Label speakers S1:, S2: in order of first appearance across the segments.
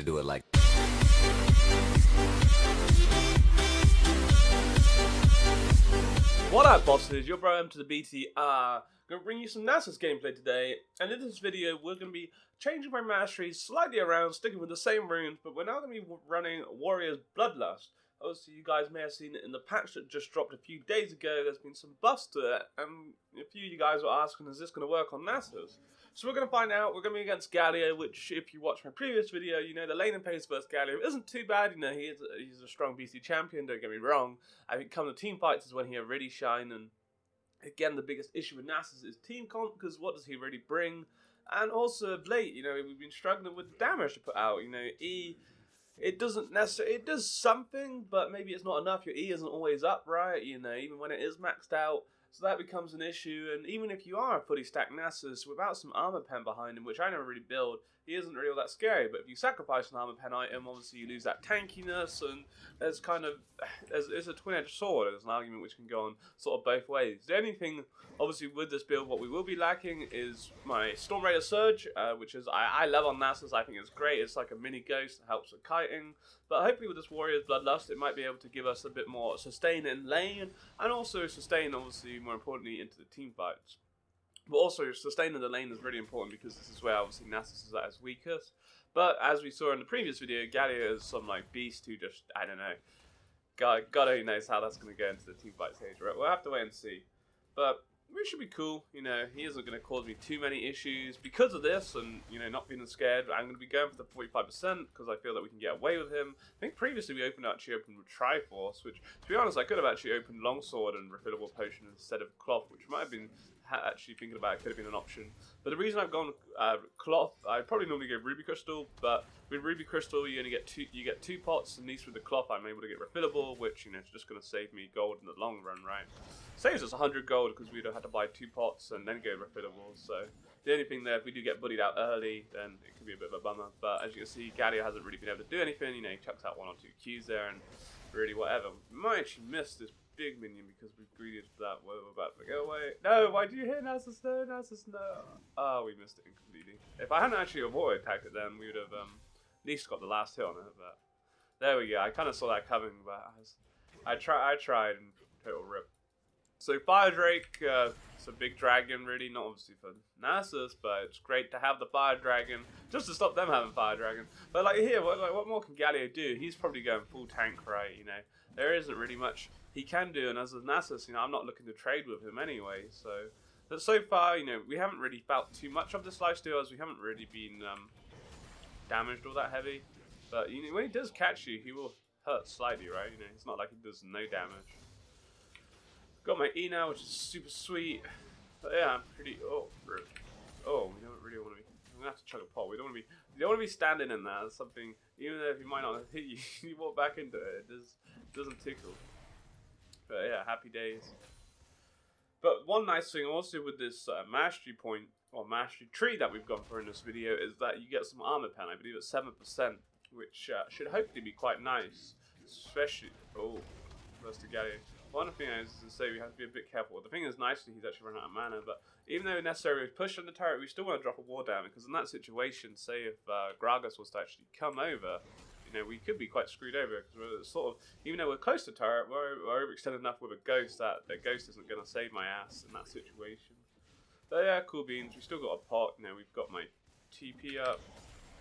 S1: to do it like.
S2: What up, bosses? Your bro M to the BTR. Gonna bring you some Nasus gameplay today, and in this video we're gonna be changing my masteries slightly around, sticking with the same runes, but we're now gonna be running Warrior's Bloodlust. Obviously, you guys may have seen it in the patch that just dropped a few days ago. There's been some buffs to it, and a few of you guys were asking, is this going to work on Nasus? So we're going to find out. We're going to be against Galio, which, if you watch my previous video, you know the lane and pace versus Galio isn't too bad. You know, he's a strong BC champion, don't get me wrong. I think come to team fights is when he really shine, and again, the biggest issue with Nasus is team comp, because what does he really bring? And also of late, you know, we've been struggling with the damage to put out. You know, it doesn't necessarily, it does something, but maybe it's not enough. Your E isn't always up, right? You know, even when it is maxed out. So that becomes an issue, and even if you are a fully stacked Nasus without some armor pen behind him, which I never really build, he isn't really all that scary. But if you sacrifice an armor pen item, obviously you lose that tankiness, and there's kind of, it's a twin-edged sword. There's an argument which can go on sort of both ways. The only thing, obviously, with this build, what we will be lacking is my Storm Raider Surge, which is, I love on Nasus. I think it's great. It's like a mini ghost that helps with kiting. But hopefully with this Warrior's Bloodlust, it might be able to give us a bit more sustain in lane, and also sustain, obviously, more importantly, into the team fights. But also, sustain in the lane is really important, because this is where, obviously, Nasus is at his weakest. But, as we saw in the previous video, Galio is some, like, beast who just, I don't know. God only knows how that's going to go into the team fight stage, right? We'll have to wait and see. But we should be cool, you know, he isn't going to cause me too many issues because of this, and, you know, not feeling scared. I'm going to be going for the 45% because I feel that we can get away with him. I think previously we actually opened with Triforce, which, to be honest, I could have actually opened Longsword and Refillable Potion instead of Cloth, which might have been, actually thinking about it, could have been an option. But the reason I've gone Cloth, I probably normally go Ruby Crystal, but with Ruby Crystal you only get two pots, and at least with the Cloth I'm able to get Refillable, which, you know, is just going to save me gold in the long run, right? Saves us 100 gold because we'd have had to buy 2 pots and then go Refillable, so the only thing there, if we do get bullied out early, then it could be a bit of a bummer. But as you can see, Galio hasn't really been able to do anything. You know, he chucks out 1 or 2 Qs there, and really whatever. We might actually miss this big minion because we've greeted that. We're about to go away. No, why do you hit Nasus? No, Nasus, no. Oh, we missed it completely. If I hadn't actually avoided attacked it, then we would have at least got the last hit on it. But there we go. I kind of saw that coming, but I tried and total rip. So Fire Drake, it's a big dragon, really, not obviously for Nasus, but it's great to have the Fire Dragon, just to stop them having Fire Dragon. But like here, what more can Galio do? He's probably going full tank, right? You know, there isn't really much he can do, and as a Nasus, you know, I'm not looking to trade with him anyway. But so far, you know, we haven't really felt too much of this lifesteal, as we haven't really been damaged all that heavy. But you know, when he does catch you, he will hurt slightly, right? You know, it's not like he does no damage. Got my E now, which is super sweet. But yeah, I'm pretty. Oh, we don't really want to be. I'm gonna have to chug a pot. We don't want to be. You don't want to be standing in there. That's something. Even though if you might not hit you, you walk back into it. It doesn't tickle. But yeah, happy days. But one nice thing also with this mastery point or mastery tree that we've gone for in this video is that you get some armor pen. I believe it's 7%, which should hopefully be quite nice. Especially first to Galio. One thing is to say we have to be a bit careful. The thing is, nicely, he's actually run out of mana, but even though necessarily we push on the turret, we still want to drop a war down, because in that situation, say if Gragas was to actually come over, you know, we could be quite screwed over, because we're sort of, even though we're close to turret, we're overextended enough with a ghost that the ghost isn't going to save my ass in that situation. But yeah, cool beans. We still got a pot. You know, we've got my TP up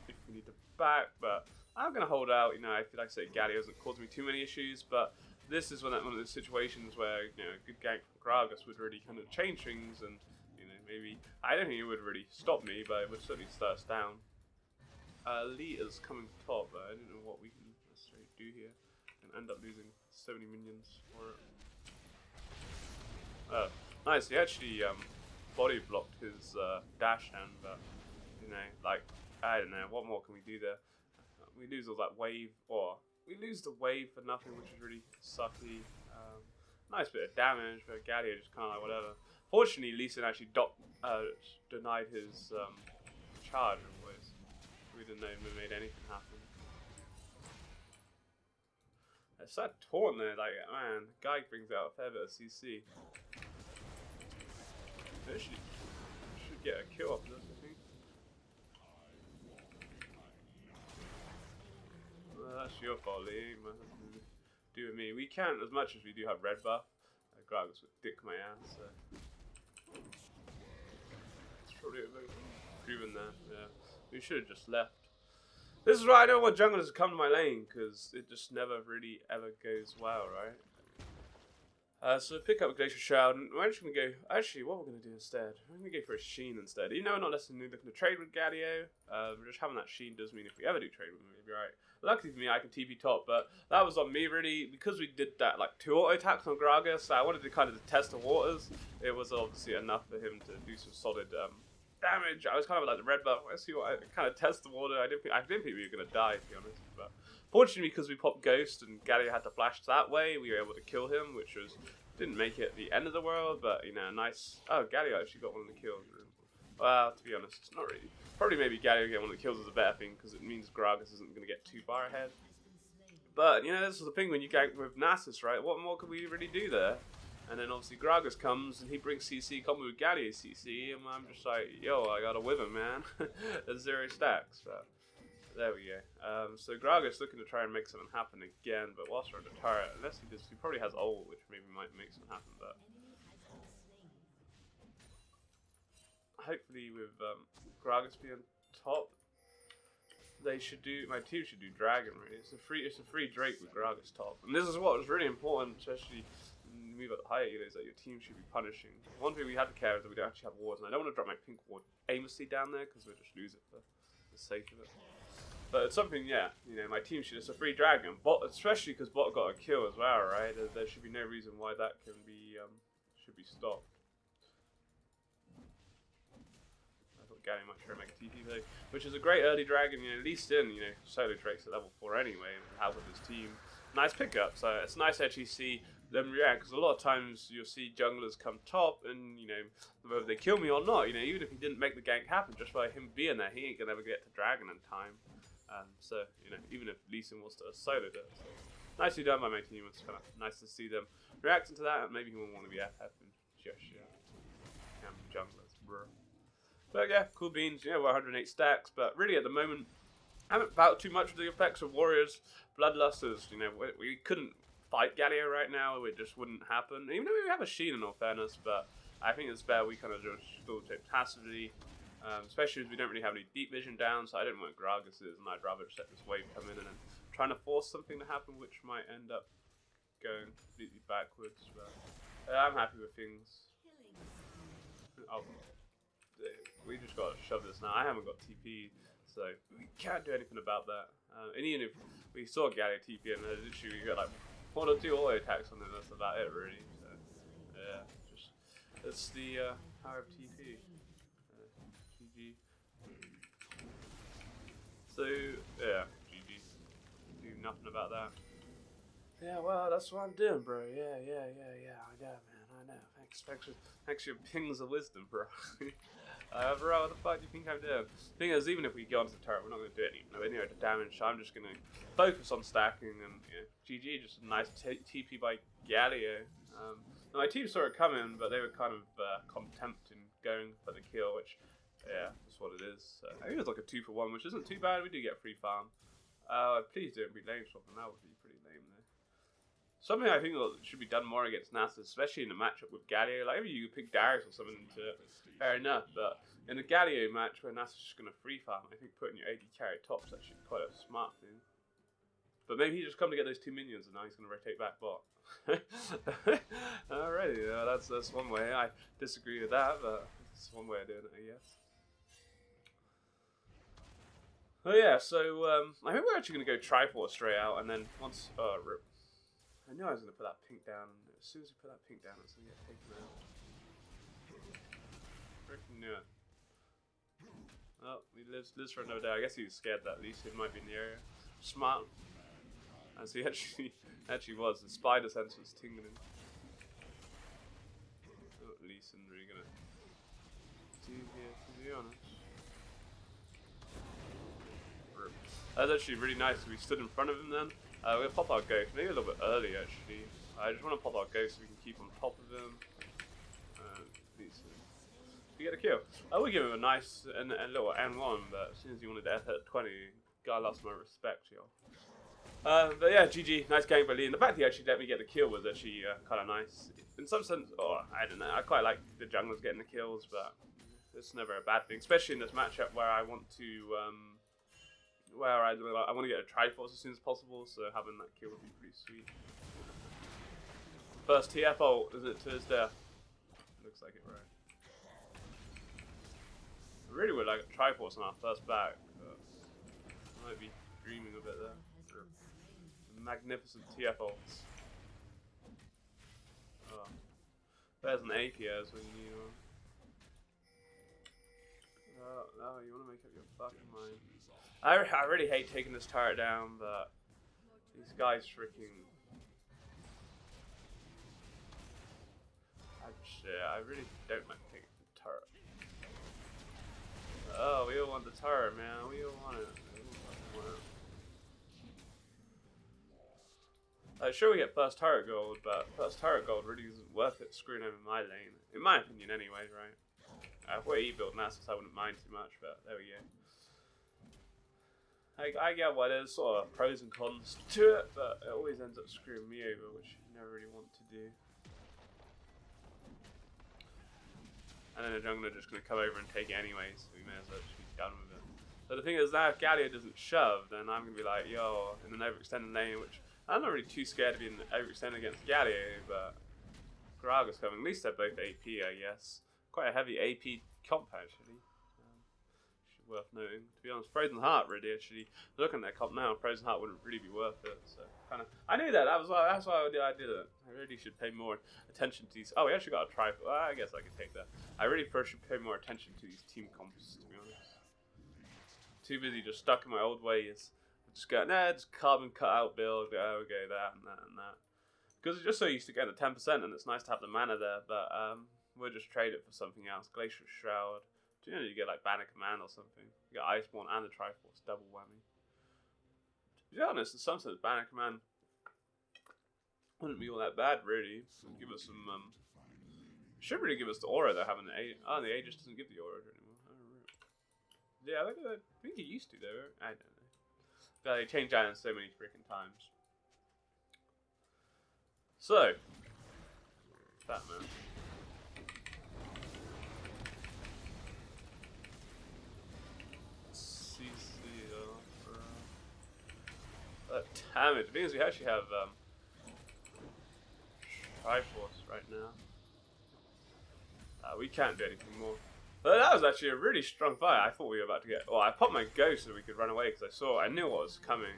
S2: if we need to back, but I'm going to hold out. You know, I feel like Galio hasn't caused me too many issues, but this is one of those situations where, you know, a good gank from Gragas would really kind of change things, and, you know, maybe, I don't think it would really stop me, but it would certainly slow us down. Lita's coming top, but I don't know what we can necessarily do here, and end up losing so many minions for it. Oh, nice, he actually body blocked his dash hand, but, you know, like, I don't know, what more can we do there? We lose all that wave, or we lose the wave for nothing, which is really sucky. Nice bit of damage, but Galio just kind of like whatever. Fortunately, Lee Sin actually denied his charge, otherwise we didn't know we made anything happen. It's that taunt there, like, man, the guy brings out a fair bit of CC. Should get a kill off this, I think. that's your fault, Lee. Nothing to do with me. We can't, as much as we do have red buff. Gragas would dick my ass. So. It's probably proven that. Yeah, we should have just left. This is why I don't want junglers to come to my lane, because it just never really ever goes well, right? So pick up a Glacial Shroud, and we're actually going to go... Actually, what we're going to do instead? We're going to go for a Sheen instead. Even though we're not necessarily looking to trade with Galio, just having that Sheen does mean if we ever do trade with him, we'll be right. Luckily for me, I can TP top, but that was on me, really. Because we did that, like, 2 auto attacks on Gragas, I wanted to kind of test the waters. It was obviously enough for him to do some solid damage. I was kind of like the red buff. Let's see what I kind of test the water. I didn't think we were going to die, to be honest, but... Fortunately, because we popped Ghost and Galio had to flash that way, we were able to kill him, which was didn't make it the end of the world, but you know, nice. Oh, Galio actually got one of the kills. Well, to be honest, it's not really. Probably maybe Galio getting one of the kills is a better thing because it means Gragas isn't going to get too far ahead. But you know, this is the thing when you gank with Nasus, right? What more could we really do there? And then obviously Gragas comes and he brings CC, combo with Galio CC, and I'm just like, yo, I got to whip him, man. There's 0 stacks. But there we go. So Gragas looking to try and make something happen again, but whilst we're on the turret, unless he probably has ult, which maybe might make something happen, but hopefully with Gragas being top, they should do. My team should do Dragon. Really, it's a free Drake with Gragas top, and this is what was really important, especially when you move up higher. You know, is that your team should be punishing. One thing we had to care is that we don't actually have wards, and I don't want to drop my pink ward aimlessly down there because we'll just lose it for the sake of it. But it's something, yeah, you know, my team should, it's a free dragon, bot, especially because bot got a kill as well, right? There should be no reason why that can be, should be stopped. I thought Galio might try to make a TP though, which is a great early dragon, you know, at least in, you know, solo Drake's at level 4 anyway, and have with his team. Nice pickup, so it's nice to actually see them react, because a lot of times you'll see junglers come top, and, you know, whether they kill me or not, you know, even if he didn't make the gank happen, just by him being there, he ain't gonna ever get to dragon in time. So, you know, even if Lee Sin was to solo it, so nicely done by my team. It's kind of nice to see them reacting to that, and maybe he won't want to be FF and just, junglers, bro. But yeah, cool beans, you know, we're 108 stacks, but really at the moment, I haven't felt too much of the effects of Warriors. Bloodlust is, you know, we couldn't fight Galio right now, it just wouldn't happen. Even though we have a Sheen in all fairness, but I think it's better we kind of just still take passively. Especially as we don't really have any deep vision down, so I didn't want Gragas is, and I'd rather just let this wave come in and then trying to force something to happen, which might end up going completely backwards. But I'm happy with things. Oh, we just got to shove this now. I haven't got TP, so we can't do anything about that. And even if we saw Galio TP, and literally we got like 1 or 2 auto attacks on them, that's about it really. So yeah, just it's the power of TP. So, yeah, GG. Do nothing about that. Yeah, well, that's what I'm doing, bro. Yeah, I know, man, I know. Thanks for your pings of wisdom, bro. Bro, what the fuck do you think I'm doing? Thing is, even if we go onto the turret, we're not going to do any damage, so I'm just going to focus on stacking, and, you know, GG, just a nice TP by Galio. My team saw it coming, but they were kind of contempt in going for the kill, which... yeah, that's what it is. I think it's like a 2-for-1, which isn't too bad. We do get free farm. Please don't be lame swapping. That would be pretty lame though. Something I think should be done more against Nasus, especially in a matchup with Galio. Like, maybe you pick Darius or something into it, fair enough. But in a Galio match where Nasus is just going to free farm, I think putting your AD carry top's actually quite a smart thing. But maybe he just come to get those 2 minions and now he's going to rotate back bot. Alrighty, that's one way. I disagree with that, but it's one way of doing it, I guess. Oh yeah, so I think we're actually going to go Triforce straight out, and then once... rip. I knew I was going to put that pink down, and as soon as we put that pink down, it's going to get taken out. Freaking knew it. Oh, he lives for another day. I guess he was scared that Lee Sin might be in the area. Smart. As he actually was. The spider sense was tingling. Oh, Lee Sin really going to do here, to be honest. That was actually really nice. We stood in front of him then. We're going to pop our ghost, maybe a little bit early actually. I just want to pop our ghost so we can keep on top of him. To get a kill. I would give him a nice and little N1, but as soon as he wanted to F at 20, guy lost my respect, yo. But yeah, GG, nice game by Lee. And the fact he actually let me get the kill was actually kind of nice. In some sense, I don't know, I quite like the junglers getting the kills, but it's never a bad thing, especially in this matchup where I want to, I want to get a Triforce as soon as possible, so having that kill would be pretty sweet. First TF ult, is it to his death? Looks like it, right? I really would like a Triforce on our first back, but I might be dreaming a bit there. Magnificent TF ults. Oh. There's an APS when you... Oh, you want to make up your fucking mind. I really hate taking this turret down, but these guys freaking... I really don't like taking the turret. Oh, we all want the turret, man. We all want it. Sure, we get first turret gold, but first turret gold really isn't worth it screwing over my lane. In my opinion, anyway, right? If we're E-build Nasus, I wouldn't mind too much, but there we go. I get why there's sort of pros and cons to it, but it always ends up screwing me over, which you never really want to do. And then the jungler just going to come over and take it anyway, so we may as well just be done with it. But the thing is, now if Galio doesn't shove, then I'm going to be like, yo, in an overextended lane, which I'm not really too scared to be overextended against Galio, but Gragas coming. At least they're both AP, I guess. Quite a heavy AP comp, actually. Worth noting. To be honest, Frozen Heart really actually looking at that comp now, Frozen Heart wouldn't really be worth it. So kind of, I knew that. That's why I did it. I really should pay more attention to these. Oh, we actually got a Triforce. Well, I guess I could take that. I really first should pay more attention to these team comps. To be honest, too busy just stuck in my old ways. Just go, nah, just carbon cutout build. Go that and that and that. Because it's just so used to getting the 10%, and it's nice to have the mana there. But we'll just trade it for something else. Glacial Shroud. You know, you get like Banner Command or something. You got Iceborne and the Triforce, double whammy. To be honest, in some sense, Banner Command wouldn't be all that bad, really. It'd give us some. Should really give us the aura though, having the Aegis. Oh, the Aegis doesn't give the aura anymore. Oh, yeah, I think it used to though. I don't know. But they changed that in so many freaking times. So, that man. Damn it, the thing is we actually have Triforce right now. We can't do anything more. But that was actually a really strong fight. I thought we were about to get... Well, I popped my ghost so we could run away because I knew what was coming.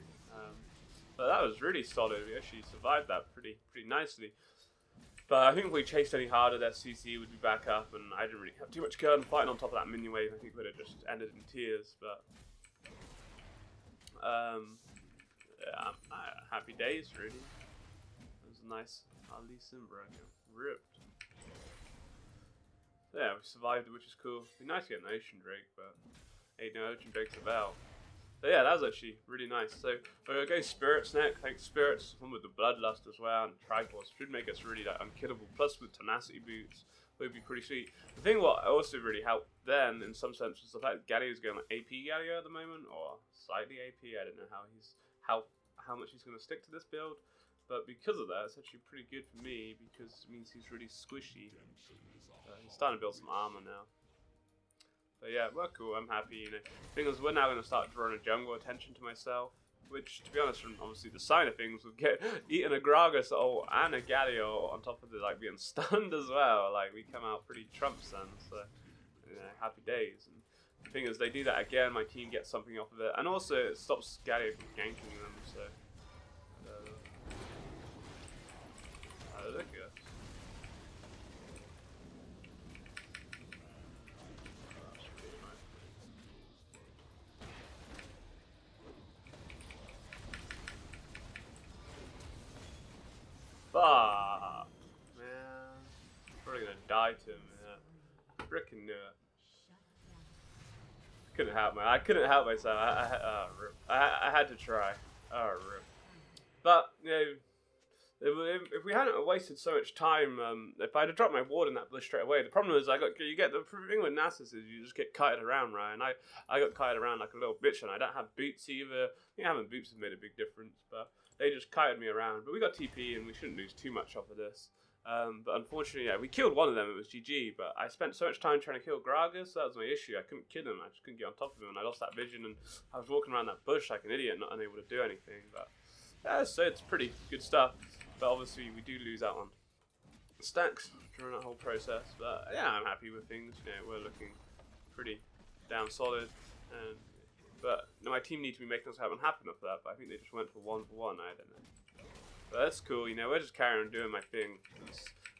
S2: But that was really solid. We actually survived that pretty nicely. But I think if we chased any harder, that CC would be back up, and I didn't really have too much gun fighting on top of that minion wave. I think we would have just ended in tears, but... yeah, happy days, really. It was a nice Ali Simbra, ripped. Yeah, we survived it, which is cool. It'd be nice to get an Ocean Drake, but ain't no Ocean Drakes about. But yeah, that was actually really nice. So we're gonna go Spirits next. I think Spirits, one with the Bloodlust as well, and Triforce should make us really like unkillable. Plus with Tenacity boots, would be pretty sweet. The thing what also really helped then, in some sense, was the fact that Galio's going like AP Galio at the moment, or slightly AP. I don't know how much he's going to stick to this build, but because of that, it's actually pretty good for me because it means he's really squishy. He's starting to build some armor now. But yeah, we're cool. I'm happy. You know, the thing is, we're now going to start drawing a jungle attention to myself, which, to be honest, from obviously the sign of things, would get eating a Gragas and a Galio on top of it, like being stunned as well. Like we come out pretty trumps then, so you know, happy days. And the thing is, they do that again, my team gets something off of it, and also it stops Galio from ganking them. So look at us. Fuck, man. Probably gonna die to him, man. Frickin' knew it. Couldn't help man. I couldn't help myself. I had to try. Oh, rip. But you know, If we hadn't wasted so much time, if I'd have dropped my ward in that bush straight away, the problem is you get the thing with Nasus is you just get kited around, right? And I got kited around like a little bitch, and I don't have boots either. I think having boots has made a big difference, but they just kited me around. But we got TP, and we shouldn't lose too much off of this. But unfortunately, yeah, we killed one of them. It was GG. But I spent so much time trying to kill Gragas. That was my issue. I couldn't kill him. I just couldn't get on top of him, and I lost that vision. And I was walking around that bush like an idiot, not unable to do anything. But yeah, so it's pretty good stuff. But obviously, we do lose out on stacks during that whole process. But yeah, I'm happy with things. You know, we're looking pretty damn solid. But my team need to be making us happen enough for that. But I think they just went for 1-for-1. I don't know. But that's cool. You know, we're just carrying on doing my thing.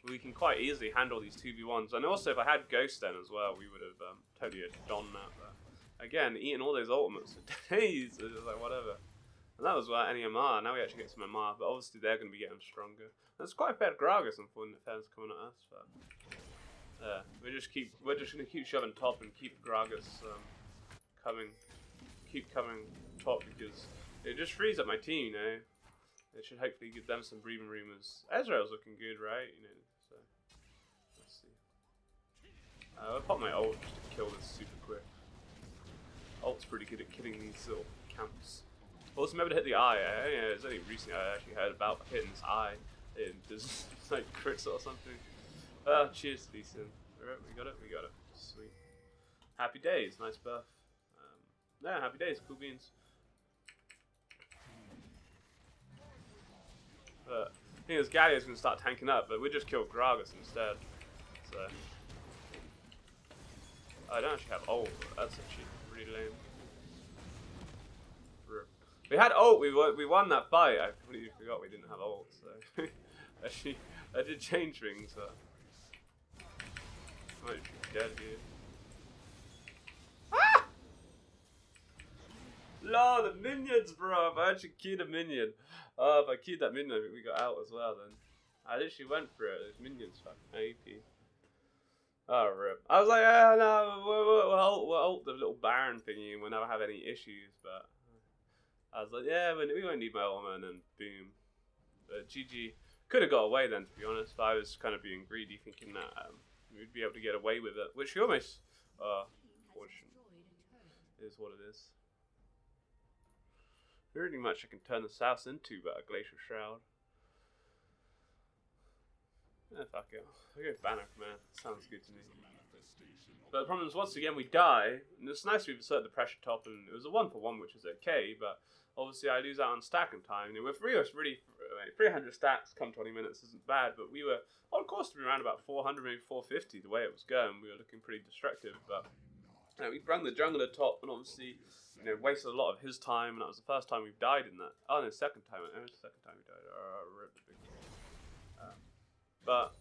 S2: We can quite easily handle these 2v1s. And also, if I had Ghost then as well, we would have totally done that. But again, eating all those ultimates for days. It was like whatever. And that was without any MR. Now we actually get some MR, but obviously they're going to be getting stronger. That's quite a bad Gragas, unfortunately, if they're coming at us. But we're just going to keep shoving top and keep Gragas keep coming top because it just frees up my team. You know, it should hopefully give them some breathing room. As Ezreal's looking good, right? You know, so let's see. I'll pop my ult just to kill this super quick. Ult's pretty good at killing these little camps. Also, remember to hit the eye. It's only recently I actually heard about hitting this eye. It does like crits or something. Cheers, Leeson. Alright, we got it. Sweet. Happy days. Nice buff. Yeah, happy days. Cool beans. The thing is, Galio's going to start tanking up, but we just killed Gragas instead. So I don't actually have ult. That's actually really lame. We had ult, we won that fight. I completely forgot we didn't have ult, so actually I did change things, but I might be dead here. Ah! No, the minions, bro. If I actually keyed a minion. If I keyed that minion, we got out as well then. I literally went for it. Those minions fucking AP. Oh, rip. I was like, no, we'll ult the little Baron thingy and we'll never have any issues, but I was like, yeah, we won't need my ultimate, and then boom. But GG. Could have got away then, to be honest, but I was kind of being greedy, thinking that we'd be able to get away with it, which we almost, fortunately, is what it is. There isn't much I can turn the South into but a Glacial Shroud. Fuck it. I'll go Banner Command. Sounds good to me. But the problem is, once again, we die, and it's nice we've inserted the pressure top, and it was a 1-for-1, which was okay, but obviously I lose out on stacking time. You know, with 300 stacks come 20 minutes isn't bad, but we were on course to be around about 400, maybe 450, the way it was going. We were looking pretty destructive, but we brung the jungler top, and obviously, you know, wasted a lot of his time, and that was the first time we've died in that. Oh, no, second time. It was the second time we died. But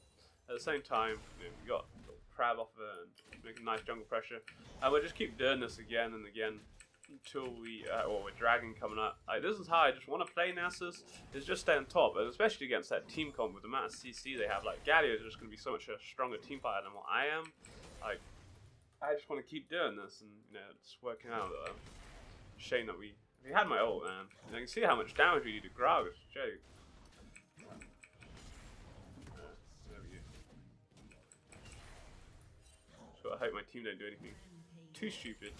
S2: at the same time, you know, we got a little crab off of it and making nice jungle pressure. And we'll just keep doing this again and again until we're dragging coming up. Like, this is how I just want to play Nasus, is just stay on top, and especially against that team comp with the amount of CC they have. Like, Galio is just going to be so much a stronger team fighter than what I am. Like, I just want to keep doing this, and you know, it's working out. Shame that we had my ult, man. And you can see how much damage we do to Gragas. Joke. I hope my team don't do anything too stupid.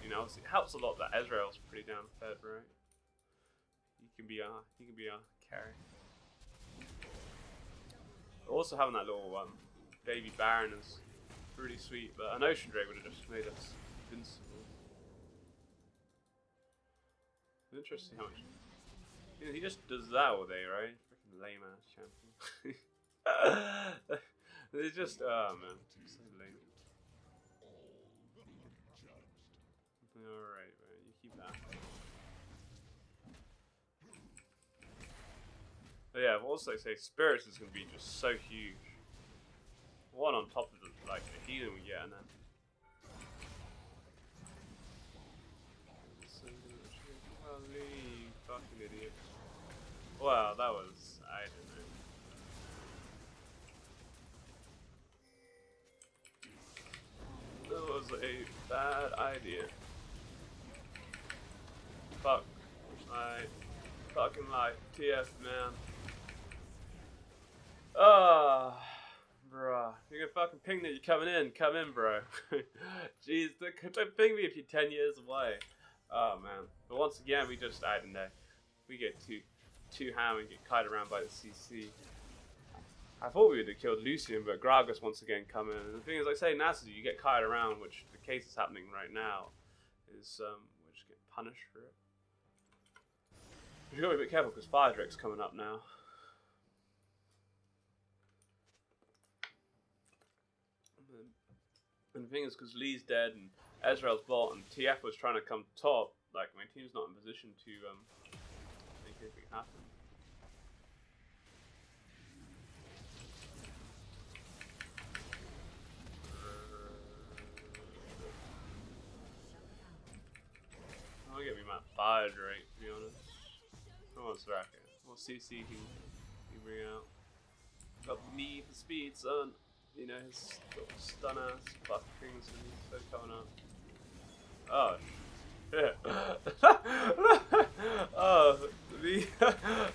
S2: You know, obviously it helps a lot that Ezreal's pretty down fed, right? He can be our carry. But also having that little baby Baron is pretty sweet, but an Ocean Drake would have just made us invincible. Interesting how much. You know, he just does that all day, right? Freaking lame ass champion. It's just, oh man, it's so lame. Alright, man, you keep that. But yeah, I've also say Spirits is going to be just so huge. One on top of the, like, the healing we get, and then holy fucking idiot. Wow, that was, I don't know. That was a bad idea. Fuck my fucking life. TF, man. Oh, bruh. You're gonna fucking ping that you're coming in. Come in, bro. Jeez, don't ping me if you're 10 years away. Oh, man. But once again, we just, I don't know. We get too ham and get kited around by the CC. I thought we would have killed Lucian, but Gragas once again come in. And the thing is, like say Nasus, you get kited around, which the case is happening right now. Is we just get punished for it. You gotta be a bit careful because Fire Drake's coming up now. And the thing is, because Lee's dead and Ezreal's bot and TF was trying to come top, like my team's not in position to make anything happen. I'll give me my Fire Drake, to be honest. I want Zraka. We'll CC he bring out. Got the knee for speed, son. You know, his little stun ass fuck things and he's so coming up. Oh shit. Oh, the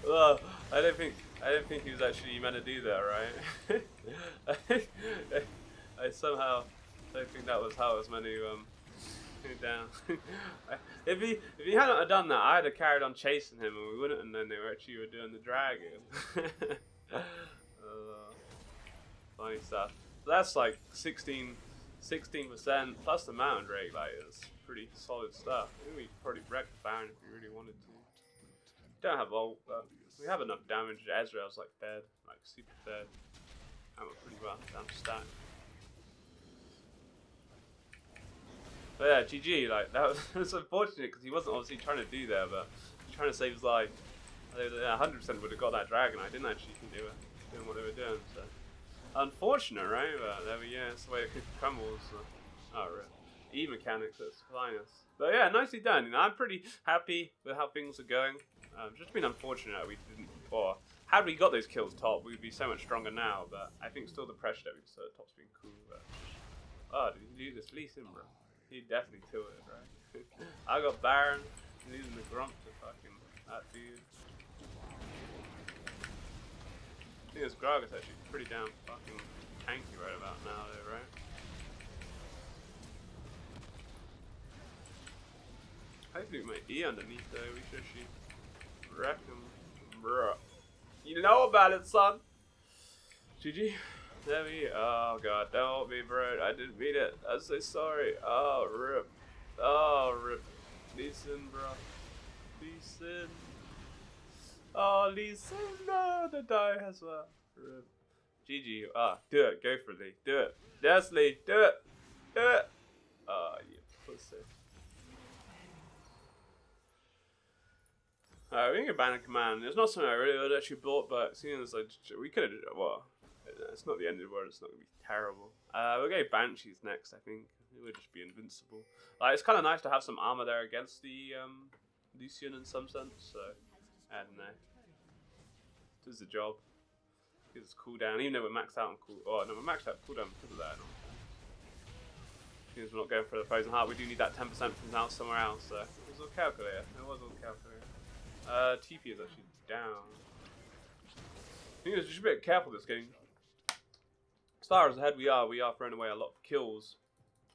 S2: well, I don't think he was actually meant to do that, right? I somehow don't think that was how it was meant to down. if he hadn't done that, I'd have carried on chasing him and we wouldn't have known they were doing the dragon. Funny stuff. So that's like 16% plus the mountain drake, like it's pretty solid stuff. I think we could probably wreck the Baron if we really wanted to. Don't have ult, but we have enough damage. Ezreal's like fed, like super fed. And we're pretty well down stack. But yeah, GG, like that was unfortunate because he wasn't obviously trying to do that, but he was trying to save his life. 100% would have got that dragon. I didn't actually do it, doing what they were doing. So unfortunate, right? But there we go. That's the way it crumbles. Oh, right. E mechanics at its finest. But yeah, nicely done. You know, I'm pretty happy with how things are going. Just been unfortunate that we didn't before. Had we got those kills top, we'd be so much stronger now. But I think still the pressure that we saw at top's been cool. But oh, did he do this? Lease him, bro. He definitely tilted, right? I got Baron, and using the Grump to fucking that dude. I think this Gragas actually pretty damn fucking tanky right about now, though, right? Hopefully with my E underneath, though, we should actually wreck him. Bruh. You know about it, son! GG. There we go. Oh god, don't hold me, bro. I didn't mean it. I'm so sorry. Oh, rip. Oh, rip. Lee Sin, bro. Lee Sin. Oh, Lee Sin, no, the die as well. Rip. GG. Ah, do it. Go for Lee. Do it. Yes, Lee. Do it. Do it. Oh, you pussy. Alright, we can get Banner Command. It's not something I really would actually bought, but seeing as like, we could have, well, it's not the end of the world, it's not going to be terrible. We'll go Banshees next, I think. It would just be invincible. Like, it's kind of nice to have some armor there against the Lucian in some sense, so I don't know. Does the job. Gives us cooldown, even though we're maxed out on cooldown. Oh, no, we're maxed out cooldown because of that. Because we're not going for the Frozen Heart, we do need that 10% from now somewhere else, so it was all calculator. It was all calculator. TP is actually down. I think it's just a bit careful this game. As far as ahead we are throwing away a lot of kills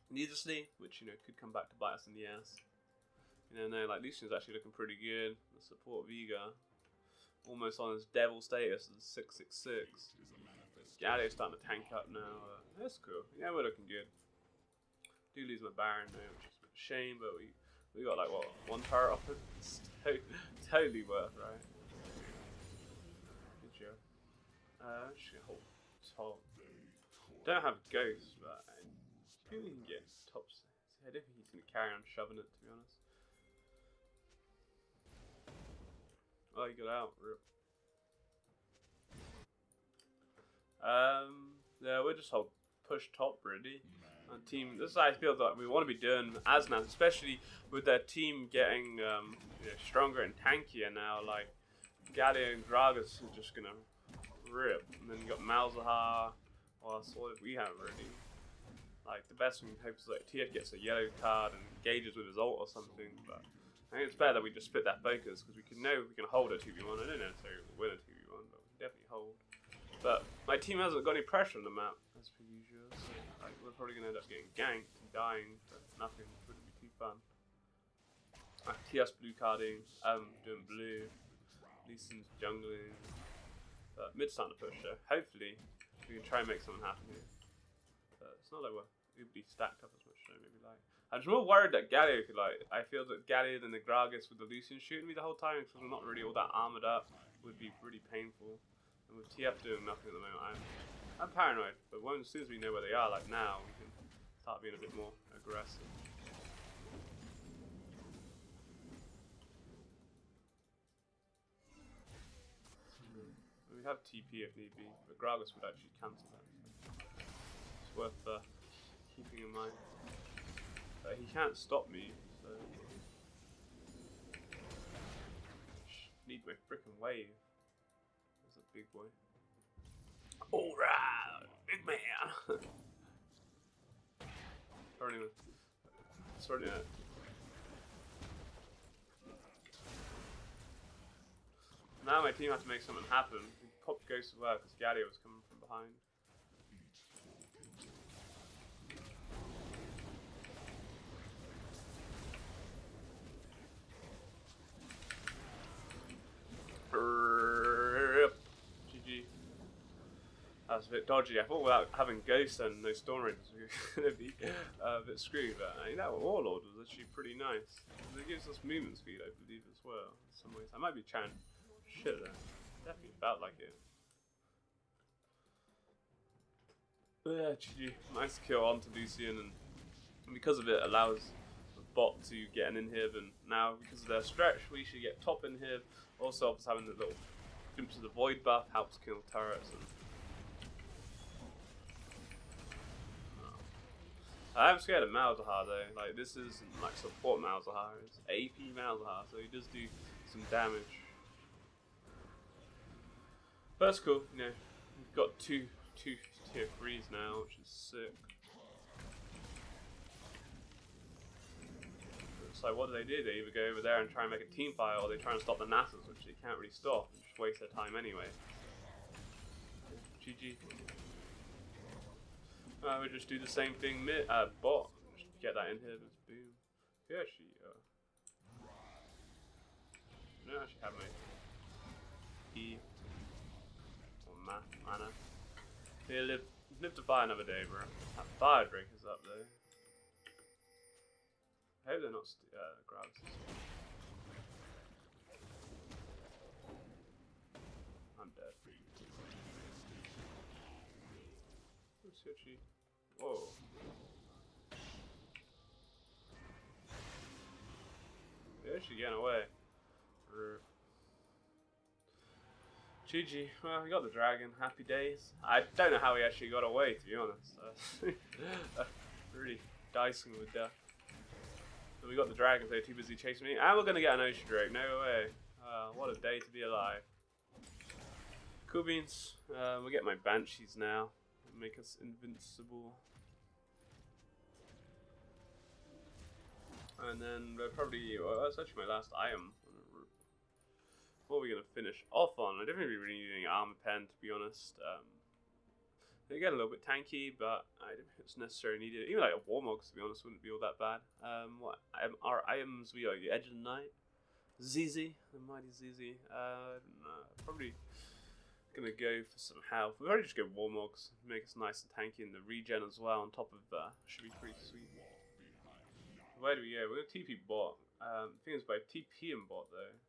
S2: needlessly, which, you know, could come back to bite us in the ass. You know, no, like Lucian's actually looking pretty good. The support Vega, almost on his devil status as 666. Galio's starting to tank up now. That's cool. Yeah, we're looking good. Do lose my Baron though, which is a bit of a shame, but we got like what, 1 turret off it. It's totally worth, right? Good job. Just gonna hold top. Don't have Ghost, but I think we can get tops. I don't think he's going to carry on shoving it, to be honest. Oh, he got out. Rip. Yeah, we'll just hold push top, really. Our team, this is how I feel like we want to be doing as now, especially with their team getting you know, stronger and tankier now. Like, Galio and Gragas are just going to rip. And then you got Malzahar. Well, that's what we have already. Like, the best we can hope is that TF gets a yellow card and engages with his ult or something, but I think it's better that we just split that focus, because we can know we can hold a 2v1. I don't necessarily win a 2v1, but we can definitely hold. But team hasn't got any pressure on the map, as per usual, so like, we're probably going to end up getting ganked and dying, but nothing wouldn't be too fun. TS blue carding, doing blue, Lee Sin's jungling, but mid's starting to push, so hopefully we can try and make something happen here. But it's not like we'd be stacked up as much, so maybe like. I'm just more worried that Galio could like. I feel that Galio and the Gragas with the Lucian shooting me the whole time because we're not really all that armored up would be really painful. And with TF doing nothing at the moment, I'm paranoid. But as soon as we know where they are, like now, we can start being a bit more aggressive. We have TP if need be, but Gragas would actually cancel that. It's worth keeping in mind. But he can't stop me, so need my frickin' wave. That's a big boy. Alright, big man. Sorry, now my team has to make something happen. We popped Ghost as well because Galio was coming from behind. GG. That was a bit dodgy. I thought without having Ghost and no Storm Raiders we were going to be a bit screwed, but I mean, that Warlord was actually pretty nice. It gives us movement speed, I believe, as well. In some ways, I might be trying shit there. Definitely felt like it. But yeah, GG. Nice kill onto Lucian, and because of it, allows the bot to get an inhib, and now because of their stretch, we should get top inhib. Also, us having the little glimpse of the void buff helps kill turrets. And I'm scared of Malzahar though. Like this isn't like support Malzahar, it's AP Malzahar, so he does do some damage. But that's cool, you know. We've got two tier 3s now, which is sick. So what do? They either go over there and try and make a team fight, or they try and stop the Nasus, which they can't really stop, and just waste their time anyway. GG. We just do the same thing bot. Just get that in here, boom. Yeah, actually, I don't actually have my E or mana. Yeah, live to fight another day, bro. That fire breaker's up though. I hope they're not grabs. I'm dead. Who's Hitchy? Whoa. Yeah, she's getting away. GG. Well, we got the dragon. Happy days. I don't know how he actually got away, to be honest. Really dicing with death. So we got the dragons, they're too busy chasing me. And we're going to get an ocean drake, no way. What a day to be alive. Cool beans. We'll get my banshees now. Make us invincible. And then probably, well, that's actually my last item. What are we going to finish off on? I don't really need any armor pen, to be honest. They get a little bit tanky, but I don't think it's necessarily needed. Even like a Warmog, to be honest, wouldn't be all that bad. What our items? We are Edge of the Night, ZZ, the mighty ZZ. I don't know. Probably gonna go for some health. We'll probably just go Warmogs, make us nice and tanky, and the regen as well. On top of should be pretty sweet. Where do we go? We're gonna TP bot. The thing is, by TP and bot though,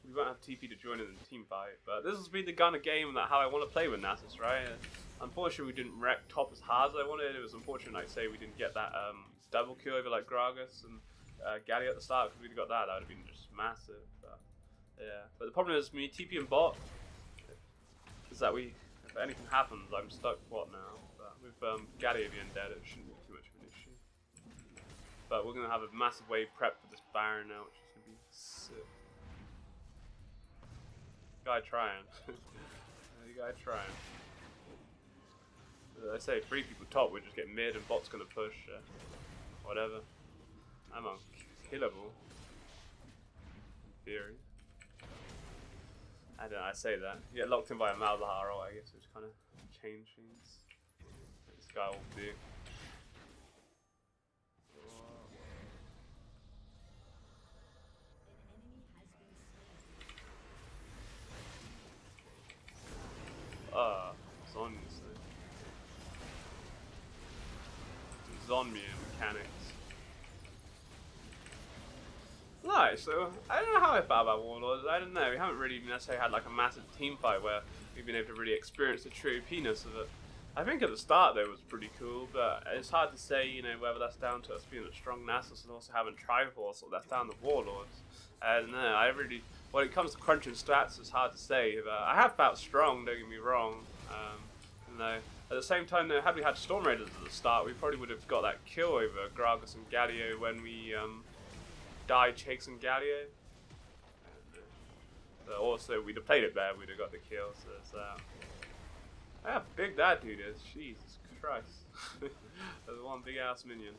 S2: we won't have TP to join in the team fight, but this has been the kind of game that how I want to play with Nasus, right? Unfortunately, we didn't wreck top as hard as I wanted. It was unfortunate, like say, we didn't get that double kill over like Gragas and Galio at the start. Because we'd got that, that would have been just massive. But yeah, but the problem is me TP and bot is that if anything happens, I'm stuck bot now. But with Galio being dead, it shouldn't be too much of an issue. But we're gonna have a massive wave prep for this Baron now, which is gonna be sick. Guy trying. You guy trying. I say 3 people top, we just get mid and bot's gonna push. Whatever. I'm unkillable. In theory. I don't know, I say that. You get locked in by a Malzahar, I guess, which kind of change things. This guy will do. Zons. Zonmia mechanics. Right, so I don't know how I felt about Warlords. I don't know. We haven't really necessarily had like a massive team fight where we've been able to really experience the true penis of it. I think at the start though it was pretty cool, but it's hard to say, you know, whether that's down to us being a strong Nasus and also having Triforce, or that's down to Warlords. I don't know. I really, when it comes to crunching stats, it's hard to say. But I have felt strong. Don't get me wrong. You know, at the same time, though, had we had Storm Raiders at the start, we probably would have got that kill over Gragas and Galio when we died chasing Galio. And, also, we'd have played it better. We'd have got the kill. So it's how big that dude is. Jesus Christ. There's one big ass minion.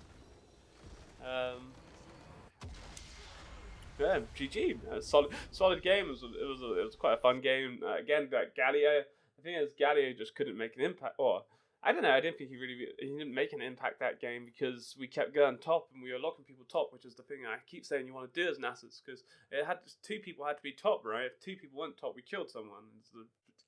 S2: Yeah, GG. Solid game. It was quite a fun game. Again, that Galio. The thing is, Galio just couldn't make an impact. Or I don't know. I didn't think he didn't make an impact that game because we kept going top and we were locking people top, which is the thing I keep saying you want to do as Nasus, because it had two people had to be top, right? If two people went top, we killed someone. So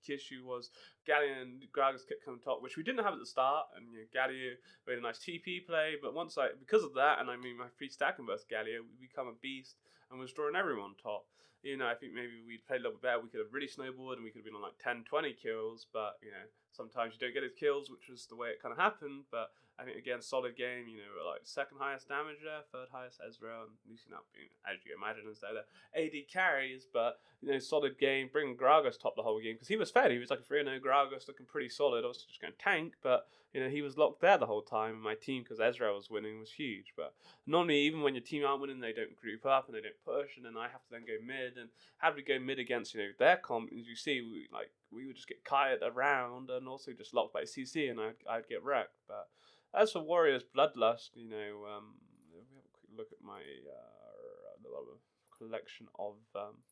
S2: the issue was Galio and Gragas kept coming top, which we didn't have at the start, and you know, Galio made a nice TP play, but once because of that, and I mean my free stacking versus Galio, we become a beast and was drawing everyone top. You know, I think maybe we'd played a little bit better, we could have really snowballed and we could have been on like 10, 20 kills, but you know, sometimes you don't get his kills, which was the way it kind of happened. But I think again, solid game, you know, like second highest damage there, third highest Ezreal, and losing up, you know, as you imagine, instead of AD carries, but you know, solid game, bringing Gragas top the whole game, because he was fair, he was like a 3-0 Gragas looking pretty solid, obviously just going to tank, but you know, he was locked there the whole time, and my team, because Ezreal was winning, was huge. But normally, even when your team aren't winning, they don't group up and they don't push, and then I have to then go mid. And how do we go mid against, you know, their comp? As you see, we would just get kited around and also just locked by CC, and I'd get wrecked. But as for Warriors Bloodlust, you know, if we have a quick look at my little collection of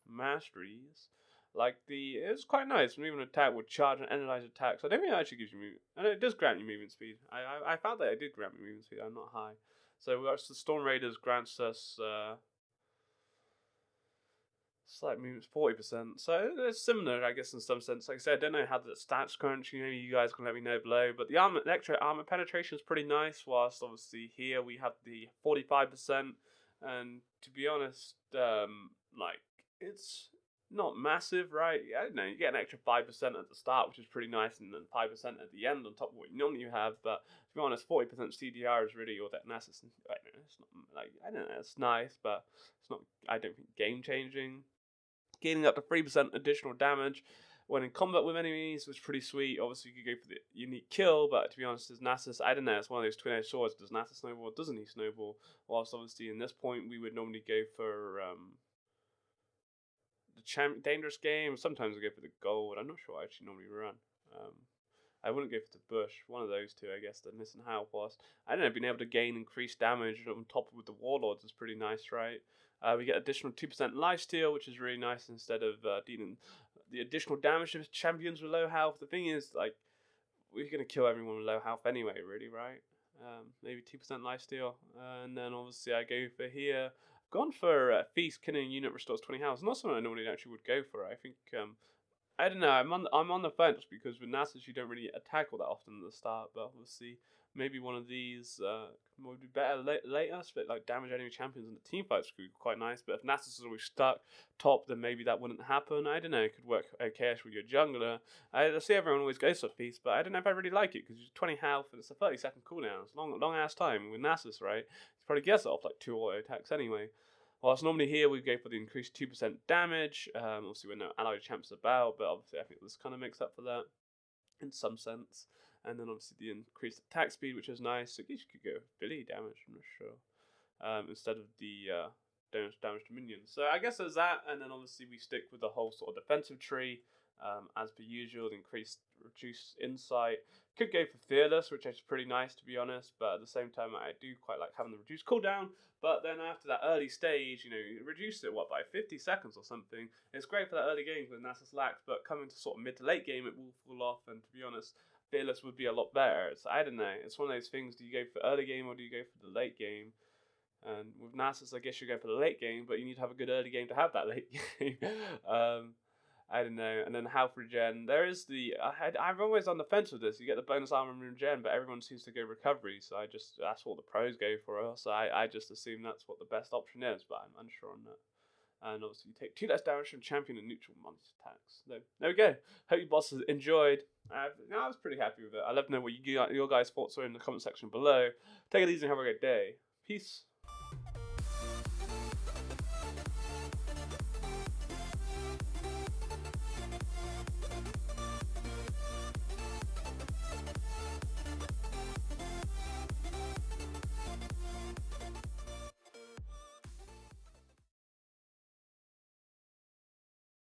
S2: masteries. Like it was quite nice. Moving attack would charge and energize attacks. I don't think it actually gives you movement, and it does grant you movement speed. I found that it did grant me movement speed. I'm not high, so we got the Storm Raiders grants us slight movement 40%. So it's similar, I guess, in some sense. Like I said, I don't know how the stats crunch. Maybe you guys can let me know below. But the extra armor penetration is pretty nice. Whilst obviously here we have the 45%, and to be honest, like it's not massive, right? I don't know, you get an extra 5% at the start, which is pretty nice, and then 5% at the end on top of what you normally have. But to be honest, 40% CDR is really all that Nasus. I don't know, it's not like, I don't know, it's nice, but it's not, I don't think, game changing. Gaining up to 3% additional damage when in combat with enemies was pretty sweet. Obviously, you could go for the unique kill, but to be honest, as Nasus, I don't know, it's one of those twin-edged swords. Does Nasus snowball or doesn't he snowball? Whilst obviously in this point, we would normally go for the dangerous game. Sometimes I go for the gold. I'm not sure I actually normally run. I wouldn't go for the bush. One of those two, I guess, the missing help was. I don't know, being able to gain increased damage on top with the Warlords is pretty nice, right? We get additional 2% lifesteal, which is really nice instead of dealing the additional damage to champions with low health. The thing is, like, we're going to kill everyone with low health anyway, really, right? Maybe 2% lifesteal. And then obviously I go for here. I've gone for Feast, killing a unit restores 20 health. It's not something I normally actually would go for. I think, I don't know, I'm on the fence because with Nasus you don't really attack all that often at the start, but obviously maybe one of these would be better later, but like damage enemy champions in the team fights could be quite nice. But if Nasus is always stuck top, then maybe that wouldn't happen. I don't know, it could work okay with your jungler. I see everyone always goes for Feast, but I don't know if I really like it because it's 20 health and it's a 30-second cooldown. It's long ass time with Nasus, right? He probably gets it off like 2 auto attacks anyway. Whilst normally here we go for the increased 2% damage, obviously when no allied champs about, but obviously I think this kind of makes up for that in some sense. And then obviously the increased attack speed, which is nice. So I guess you could go Billy damage, I'm not sure. Instead of the damage to minions. So I guess there's that, and then obviously we stick with the whole sort of defensive tree, as per usual, reduced insight. Could go for fearless, which is pretty nice to be honest, but at the same time I do quite like having the reduced cooldown. But then after that early stage, you reduce it by 50 seconds or something. It's great for that early game when Nasus lacks, but coming to sort of mid to late game, it will fall off. And to be honest, fearless would be a lot better. I don't know. It's one of those things. Do you go for early game or do you go for the late game? And with Nasus, I guess you go for the late game, but you need to have a good early game to have that late game. I don't know. And then health regen. There is I'm always on the fence with this. You get the bonus armor and regen, but everyone seems to go recovery. So that's what the pros go for. So I just assume that's what the best option is, but I'm unsure on that. And obviously you take 2 less damage from champion and neutral monster attacks. So there we go. Hope you bosses enjoyed. I was pretty happy with it. I'd love to know what your guys' thoughts are in the comment section below. Take it easy and have a great day. Peace.